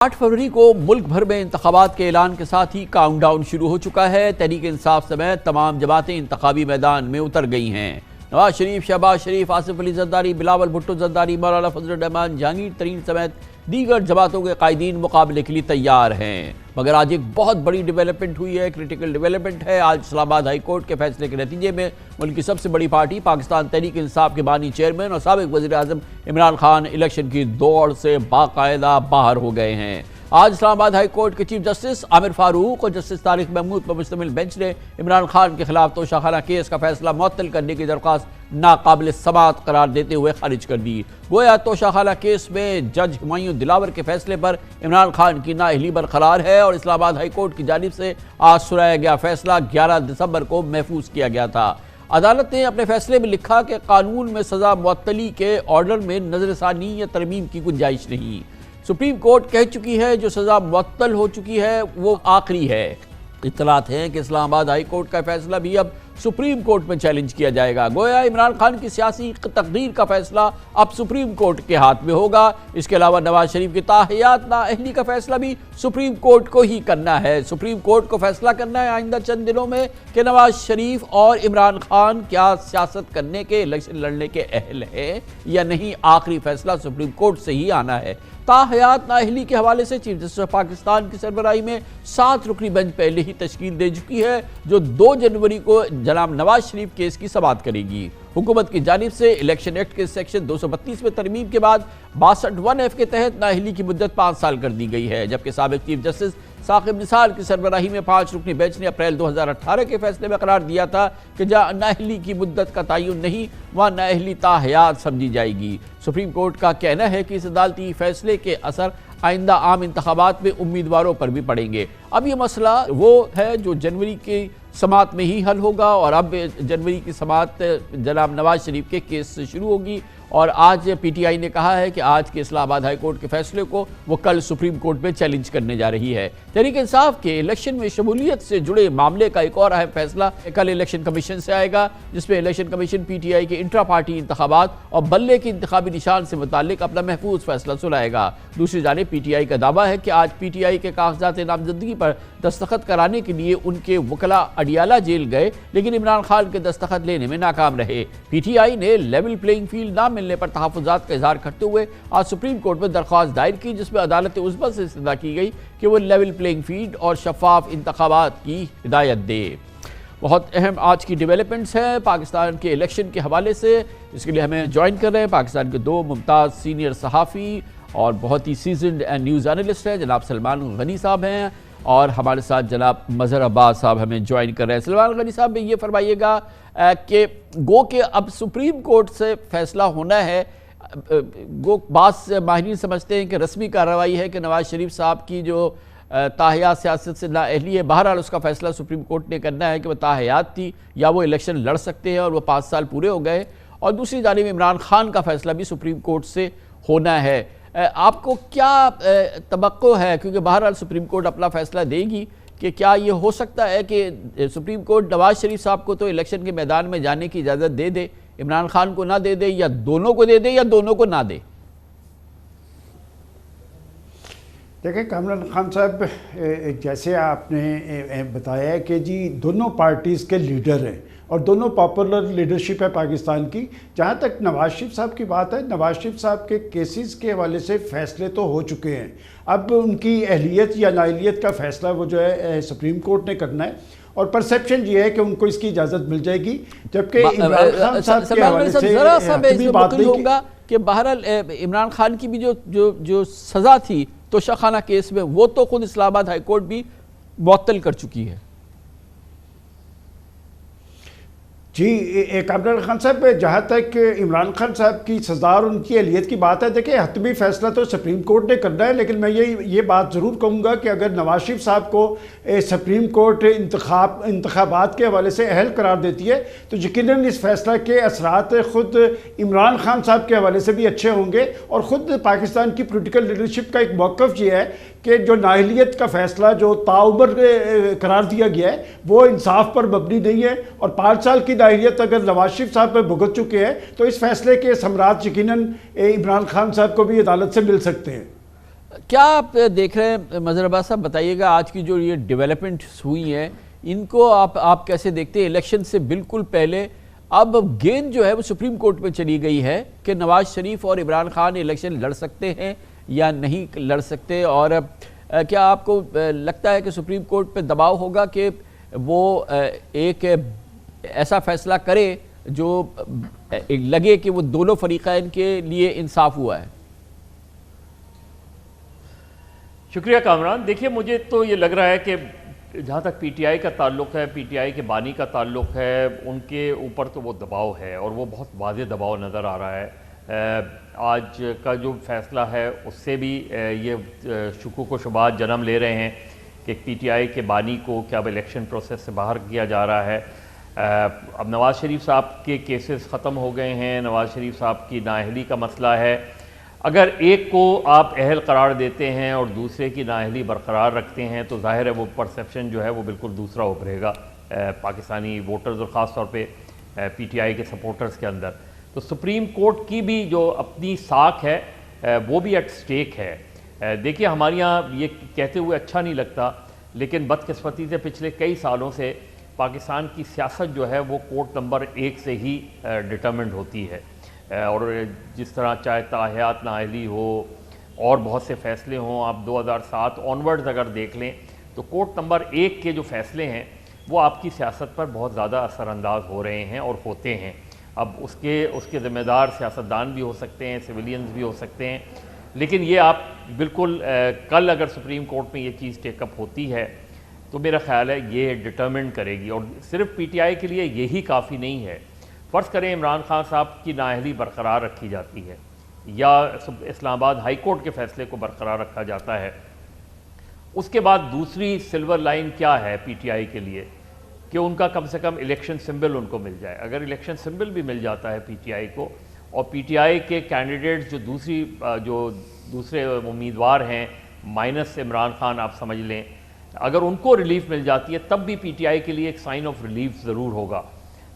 8 فروری کو ملک بھر میں انتخابات کے اعلان کے ساتھ ہی کاؤنٹ ڈاؤن شروع ہو چکا ہے۔ تحریک انصاف سمیت تمام جماعتیں انتخابی میدان میں اتر گئی ہیں۔ نواز شریف، شہباز شریف، آصف علی زرداری، بلاول بھٹو زرداری، مولانا فضل الرحمان، جہانگیر ترین سمیت دیگر جماعتوں کے قائدین مقابلے کے لیے تیار ہیں۔ مگر آج ایک بہت بڑی ڈیولپمنٹ ہوئی ہے، کریٹیکل ڈیولپمنٹ ہے۔ آج اسلام آباد ہائی کورٹ کے فیصلے کے نتیجے میں ملک کی سب سے بڑی پارٹی پاکستان تحریک انصاف کے بانی چیئرمین اور سابق وزیر اعظم عمران خان الیکشن کی دوڑ سے باقاعدہ باہر ہو گئے ہیں۔ آج اسلام آباد ہائی کورٹ کے چیف جسٹس عامر فاروق اور جسٹس طارق محمود پر مشتمل بینچ نے عمران خان کے خلاف توشہ خانہ کیس کا فیصلہ معطل کرنے کی درخواست ناقابل سماعت قرار دیتے ہوئے خارج کر دی۔ گویا توشہ خانہ کیس میں جج ہمایوں دلاور کے فیصلے پر عمران خان کی نااہلی برقرار ہے اور اسلام آباد ہائی کورٹ کی جانب سے آج سنایا گیا فیصلہ 11 دسمبر کو محفوظ کیا گیا تھا۔ عدالت نے اپنے فیصلے میں لکھا کہ قانون میں سزا معطلی کے آرڈر میں نظر ثانی یا ترمیم کی گنجائش نہیں۔ سپریم کورٹ کہہ چکی ہے جو سزا معطل ہو چکی ہے وہ آخری ہے۔ اطلاعات ہیں کہ اسلام آباد ہائی کورٹ کا فیصلہ بھی اب سپریم کورٹ میں چیلنج کیا جائے گا۔ گویا عمران خان کی سیاسی تقدیر کا فیصلہ اب سپریم کورٹ کے ہاتھ میں ہوگا۔ اس کے علاوہ نواز شریف کی تاحیات نااہلی کا فیصلہ بھی سپریم کورٹ کو ہی کرنا ہے۔ سپریم کورٹ کو فیصلہ کرنا ہے آئندہ چند دنوں میں کہ نواز شریف اور عمران خان کیا سیاست کرنے کے، الیکشن لڑنے کے اہل ہیں یا نہیں۔ آخری فیصلہ سپریم کورٹ سے ہی آنا ہے۔ تاحیات نااہلی کے حوالے سے چیف جسٹس آف پاکستان کی سربراہی میں 7 رکنی بینچ پہلے ہی تشکیل دے چکی ہے جو 2 جنوری کو جناب نواز شریف کیس کی سماعت کرے گی۔ حکومت کی جانب سے الیکشن ایکٹ کے سیکشن 232 میں ترمیم کے بعد 62(1)(f) کے تحت نااہلی کی مدت 5 سال کر دی گئی ہے، جبکہ سابق چیف جسٹس ثاقب نثار کی سربراہی میں 5 رکنی بینچ نے اپریل 2018 کے فیصلے میں قرار دیا تھا کہ جہاں نااہلی کی مدت کا تعین نہیں وہاں نااہلی تاحیات سمجھی جائے گی۔ سپریم کورٹ کا کہنا ہے کہ اس عدالتی فیصلے کے اثر آئندہ عام انتخابات میں امیدواروں پر بھی پڑیں گے۔ اب یہ مسئلہ وہ ہے جو جنوری کی سماعت میں ہی حل ہوگا اور اب جنوری کی سماعت جناب نواز شریف کے کیس سے شروع ہوگی اور آج پی ٹی آئی نے کہا ہے کہ آج کے اسلام آباد ہائی کورٹ کے فیصلے کو وہ کل سپریم کورٹ میں چیلنج کرنے جا رہی ہے۔ تحریک انصاف کے الیکشن میں شمولیت سے جڑے معاملے کا ایک اور اہم فیصلہ کل الیکشن کمیشن سے آئے گا، جس میں election commission P T I کے انٹرا پارٹی انتخابات اور بلے کے انتخابی نشان سے متعلق اپنا محفوظ فیصلہ سنائے گا۔ دوسری جانب پی ٹی آئی کا دعویٰ ہے کہ آج پی ٹی آئی کے کاغذات نامزدگی پر دستخط کرانے کے لیے ان کے وکلاء اڈیالہ جیل گئے لیکن عمران خان کے دستخط لینے میں ناکام رہے۔ پی ٹی آئی نے لیول پلینگ فیلڈ نہ ملنے پر تحفظات کا اظہار کرتے ہوئے آج سپریم کورٹ میں درخواست دائر کی، جس میں عدالت عظمیٰ سے استدعا کی گئی کہ وہ لیول پلینگ فیلڈ اور شفاف انتخابات کی ہدایت دے۔ بہت اہم آج کی ڈیولپمنٹس ہیں پاکستان کے الیکشن کے حوالے سے۔ اس کے لیے ہمیں جوائن کر رہے ہیں پاکستان کے 2 ممتاز سینئر صحافی اور بہت ہی سیزنڈ نیوز اینالسٹ ہیں، جناب سلمان غنی صاحب ہیں اور ہمارے ساتھ جناب مظہر عباس صاحب ہمیں جوائن کر رہے ہیں۔ سلمان غنی صاحب یہ فرمائیے گا کہ گو کہ اب سپریم کورٹ سے فیصلہ ہونا ہے، گو بعض ماہرین سمجھتے ہیں کہ رسمی کارروائی ہے کہ نواز شریف صاحب کی جو تاحیات سیاست سے نااہلی ہے، بہرحال اس کا فیصلہ سپریم کورٹ نے کرنا ہے کہ وہ تاحیات تھی یا وہ الیکشن لڑ سکتے ہیں اور وہ 5 سال پورے ہو گئے، اور دوسری جانب عمران خان کا فیصلہ بھی سپریم کورٹ سے ہونا ہے۔ آپ کو کیا توقع ہے، کیونکہ بہرحال سپریم کورٹ اپنا فیصلہ دے گی، کہ کیا یہ ہو سکتا ہے کہ سپریم کورٹ نواز شریف صاحب کو تو الیکشن کے میدان میں جانے کی اجازت دے دے، عمران خان کو نہ دے دے، یا دونوں کو دے دے یا دونوں کو نہ دے؟ دیکھیں کامران خان صاحب، جیسے آپ نے بتایا ہے کہ جی دونوں پارٹیز کے لیڈر ہیں اور دونوں پاپولر لیڈرشپ ہے پاکستان کی۔ جہاں تک نواز شریف صاحب کی بات ہے، نواز شریف صاحب کے کیسز کے حوالے سے فیصلے تو ہو چکے ہیں، اب ان کی اہلیت یا نااہلیت کا فیصلہ وہ جو ہے سپریم کورٹ نے کرنا ہے، اور پرسیپشن یہ ہے کہ ان کو اس کی اجازت مل جائے گی، جبکہ عمران خان صاحب کے حوالے سے حتمی بات نہیں ہوگا کہ بہرحال عمران خان کی بھی جو سزا تھی توشہ خانہ کیس میں وہ تو خود اسلام آباد ہائی کورٹ بھی معطل کر چکی ہے۔ جی کامران خان صاحب، جہاں تک عمران خان صاحب کی سزا اور ان کی اہلیت کی بات ہے، دیکھیں حتمی فیصلہ تو سپریم کورٹ نے کرنا ہے، لیکن میں یہ بات ضرور کہوں گا کہ اگر نواز شریف صاحب کو سپریم کورٹ انتخابات کے حوالے سے اہل قرار دیتی ہے تو یقیناً اس فیصلہ کے اثرات خود عمران خان صاحب کے حوالے سے بھی اچھے ہوں گے، اور خود پاکستان کی پولیٹیکل لیڈرشپ کا ایک موقف یہ ہے کہ جو نااہلیت کا فیصلہ جو تاعمر قرار دیا گیا ہے وہ انصاف پر مبنی نہیں ہے، اور 5 سال کی نااہلیت اگر نواز شریف صاحب پہ بھگت چکے ہیں تو اس فیصلے کے ثمرات یقیناً عمران خان صاحب کو بھی عدالت سے مل سکتے ہیں۔ کیا آپ دیکھ رہے ہیں مظہر عباس صاحب؟ بتائیے گا آج کی جو یہ ڈیولپمنٹس ہوئی ہیں ان کو آپ کیسے دیکھتے ہیں؟ الیکشن سے بالکل پہلے اب گیند جو ہے وہ سپریم کورٹ میں چلی گئی ہے کہ نواز شریف اور عمران خان الیکشن لڑ سکتے ہیں یا نہیں لڑ سکتے، اور کیا آپ کو لگتا ہے کہ سپریم کورٹ پہ دباؤ ہوگا کہ وہ ایک ایسا فیصلہ کرے جو لگے کہ وہ دونوں فریقین کے لیے انصاف ہوا ہے؟ شکریہ کامران. دیکھیے مجھے تو یہ لگ رہا ہے کہ جہاں تک پی ٹی آئی کا تعلق ہے، پی ٹی آئی کے بانی کا تعلق ہے، ان کے اوپر تو وہ دباؤ ہے اور وہ بہت واضح دباؤ نظر آ رہا ہے. آج کا جو فیصلہ ہے اس سے بھی یہ شکوک و شبہات جنم لے رہے ہیں کہ پی ٹی آئی کے بانی کو کیا اب الیکشن پروسیس سے باہر کیا جا رہا ہے. اب نواز شریف صاحب کے کیسز ختم ہو گئے ہیں، نواز شریف صاحب کی نااہلی کا مسئلہ ہے. اگر ایک کو آپ اہل قرار دیتے ہیں اور دوسرے کی نااہلی برقرار رکھتے ہیں تو ظاہر ہے وہ پرسیپشن جو ہے وہ بالکل دوسرا ابھرے گا پاکستانی ووٹرز اور خاص طور پہ پی ٹی آئی کے سپورٹرز کے اندر. تو سپریم کورٹ کی بھی جو اپنی ساکھ ہے وہ بھی ایٹ سٹیک ہے. دیکھیے ہمارے یہاں یہ کہتے ہوئے اچھا نہیں لگتا، لیکن بدقسمتی سے پچھلے کئی سالوں سے پاکستان کی سیاست جو ہے وہ کورٹ نمبر 1 سے ہی ڈٹرمنڈ ہوتی ہے. اور جس طرح چاہے تاحیات نااہلی ہو اور بہت سے فیصلے ہوں، آپ 2007 آنورڈز اگر دیکھ لیں تو کورٹ نمبر 1 کے جو فیصلے ہیں وہ آپ کی سیاست پر بہت زیادہ اثر انداز ہو رہے ہیں اور ہوتے ہیں. اب اس کے ذمہ دار سیاستدان بھی ہو سکتے ہیں، سویلینز بھی ہو سکتے ہیں، لیکن یہ آپ بالکل کل اگر سپریم کورٹ میں یہ چیز ٹیک اپ ہوتی ہے تو میرا خیال ہے یہ ڈٹرمنٹ کرے گی. اور صرف پی ٹی آئی کے لیے یہی کافی نہیں ہے. فرض کریں عمران خان صاحب کی نااہلی برقرار رکھی جاتی ہے یا اسلام آباد ہائی کورٹ کے فیصلے کو برقرار رکھا جاتا ہے، اس کے بعد دوسری سلور لائن کیا ہے پی ٹی آئی کے لیے کہ ان کا کم سے کم الیکشن سمبل ان کو مل جائے. اگر الیکشن سمبل بھی مل جاتا ہے پی ٹی آئی کو اور پی ٹی آئی کے کینڈیڈیٹس جو دوسرے امیدوار ہیں مائنس عمران خان آپ سمجھ لیں، اگر ان کو ریلیف مل جاتی ہے تب بھی پی ٹی آئی کے لیے ایک سائن آف ریلیف ضرور ہوگا.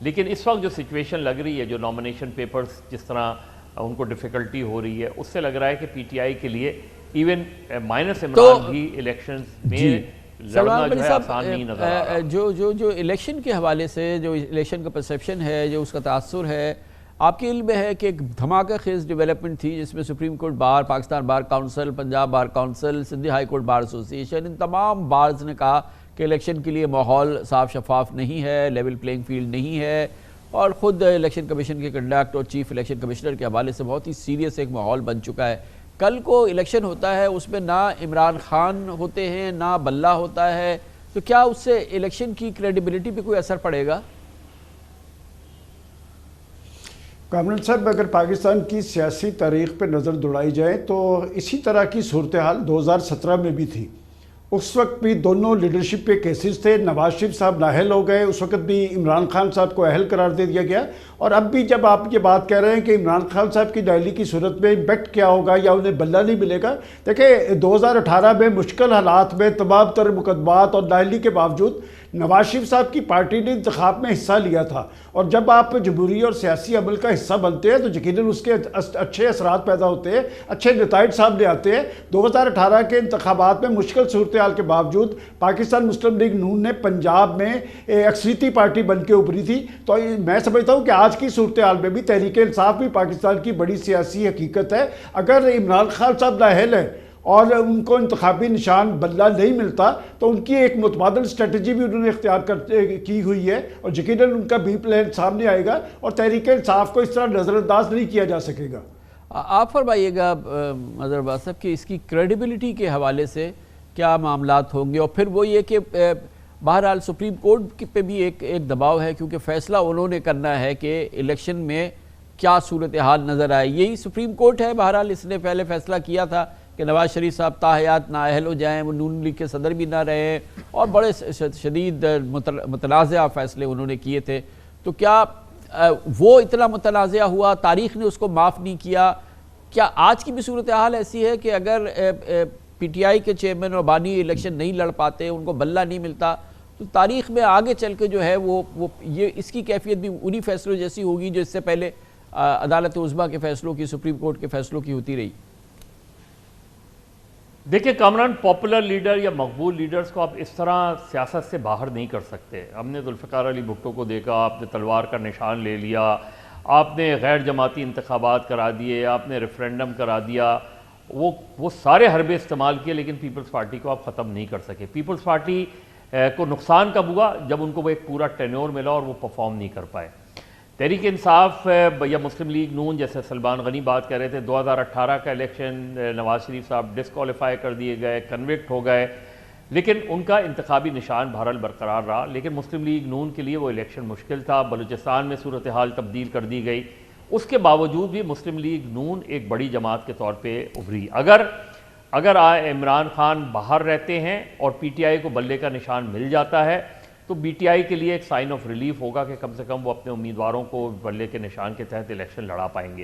لیکن اس وقت جو سچویشن لگ رہی ہے، جو نامینیشن پیپرز جس طرح ان کو ڈیفیکلٹی ہو رہی ہے، اس سے لگ رہا ہے کہ پی ٹی آئی کے لیے ایون مائنس عمران بھی الیکشنز میں لڑنا جو ہے آسان نہیں نظر آ رہا. جو الیکشن کے حوالے سے جو الیکشن کا پرسیپشن ہے، جو اس کا تاثر ہے، آپ کے علم میں ہے کہ ایک دھماکہ خیز ڈیولپمنٹ تھی جس میں supreme court bar, Pakistan bar council, Punjab bar council, Sindhi high court bar ایسوسی ایشن، ان تمام بارز نے کہا کہ الیکشن کے لیے ماحول صاف شفاف نہیں ہے، لیول پلینگ فیلڈ نہیں ہے، اور خود الیکشن کمیشن کے کنڈکٹ اور چیف الیکشن کمشنر کے حوالے سے بہت ہی سیریس ایک ماحول بن چکا ہے. کل کو الیکشن ہوتا ہے، اس میں نہ عمران خان ہوتے ہیں نہ بلہ ہوتا ہے، تو کیا اس سے الیکشن کی کریڈیبلٹی پہ کوئی اثر پڑے گا؟ کامران صاحب، اگر پاکستان کی سیاسی تاریخ پہ نظر دوڑائی جائے تو اسی طرح کی صورتحال 2017 میں بھی تھی. اس وقت بھی دونوں لیڈرشپ پہ کیسز تھے. نواز شریف صاحب نااہل ہو گئے، اس وقت بھی عمران خان صاحب کو اہل قرار دے دیا گیا. اور اب بھی جب آپ یہ بات کہہ رہے ہیں کہ عمران خان صاحب کی نااہلی کی صورت میں بیٹ کیا ہوگا یا انہیں بلہ نہیں ملے گا، دیکھیں 2018 میں مشکل حالات میں تمام تر مقدمات اور نااہلی کے باوجود نواز شریف صاحب کی پارٹی نے انتخاب میں حصہ لیا تھا. اور جب آپ جمہوری اور سیاسی عمل کا حصہ بنتے ہیں تو یقیناً اس کے اچھے اثرات پیدا ہوتے ہیں، اچھے نتائج سامنے آتے ہیں. 2018 کے انتخابات میں مشکل صورتحال کے باوجود پاکستان مسلم لیگ نون نے پنجاب میں اکثریتی پارٹی بن کے ابھری تھی. تو میں سمجھتا ہوں کہ آج کی صورتحال میں بھی تحریک انصاف بھی پاکستان کی بڑی سیاسی حقیقت ہے. اگر عمران خان صاحب نااہل ہیں اور ان کو انتخابی نشان بلہ نہیں ملتا تو ان کی ایک متبادل اسٹریٹجی بھی انہوں نے اختیار کی ہوئی ہے، اور یقیناً ان کا بی پلان سامنے آئے گا اور تحریک انصاف کو اس طرح نظر انداز نہیں کیا جا سکے گا. آپ فرمائیے گا مظہر عباس صاحب کہ اس کی کریڈیبلٹی کے حوالے سے کیا معاملات ہوں گے؟ اور پھر وہ یہ کہ بہرحال سپریم کورٹ پہ بھی ایک دباؤ ہے کیونکہ فیصلہ انہوں نے کرنا ہے کہ الیکشن میں کیا صورتحال نظر آئے. یہی سپریم کورٹ ہے بہرحال، اس نے پہلے فیصلہ کیا تھا کہ نواز شریف صاحب تاحیات نااہل ہو جائیں، وہ نون لیگ کے صدر بھی نہ رہے، اور بڑے شدید متنازعہ فیصلے انہوں نے کیے تھے. تو کیا وہ اتنا متنازعہ ہوا، تاریخ نے اس کو معاف نہیں کیا؟ کیا آج کی بھی صورتحال ایسی ہے کہ اگر پی ٹی آئی کے چیئرمین اور بانی الیکشن نہیں لڑ پاتے، ان کو بلہ نہیں ملتا، تو تاریخ میں آگے چل کے جو ہے وہ یہ اس کی کیفیت بھی انہی فیصلوں جیسی ہوگی جو اس سے پہلے عدالت عظمیٰ کے فیصلوں کی، سپریم کورٹ کے فیصلوں کی ہوتی رہی؟ دیکھیں کامران، پاپولر لیڈر یا مقبول لیڈرز کو آپ اس طرح سیاست سے باہر نہیں کر سکتے. ہم نے ذوالفقار علی بھٹو کو دیکھا، آپ نے تلوار کا نشان لے لیا، آپ نے غیر جماعتی انتخابات کرا دیے، آپ نے ریفرینڈم کرا دیا، وہ سارے حربے استعمال کیے، لیکن پیپلز پارٹی کو آپ ختم نہیں کر سکے. پیپلز پارٹی کو نقصان کب ہوا؟ جب ان کو وہ ایک پورا ٹینور ملا اور وہ پرفارم نہیں کر پائے. تحریک انصاف یا مسلم لیگ نون، جیسے سلمان غنی بات کر رہے تھے، 2018 کا الیکشن نواز شریف صاحب ڈسکوالیفائی کر دیے گئے، کنوکٹ ہو گئے، لیکن ان کا انتخابی نشان بہرحال برقرار رہا. لیکن مسلم لیگ نون کے لیے وہ الیکشن مشکل تھا، بلوچستان میں صورتحال تبدیل کر دی گئی. اس کے باوجود بھی مسلم لیگ نون ایک بڑی جماعت کے طور پہ ابھری. اگر عمران خان باہر رہتے ہیں اور پی ٹی آئی کو بلے کا نشان مل جاتا ہے تو بی ٹی آئی کے لیے ایک سائن آف ریلیف ہوگا کہ کم سے کم وہ اپنے امیدواروں کو بلے کے نشان کے تحت الیکشن لڑا پائیں گے.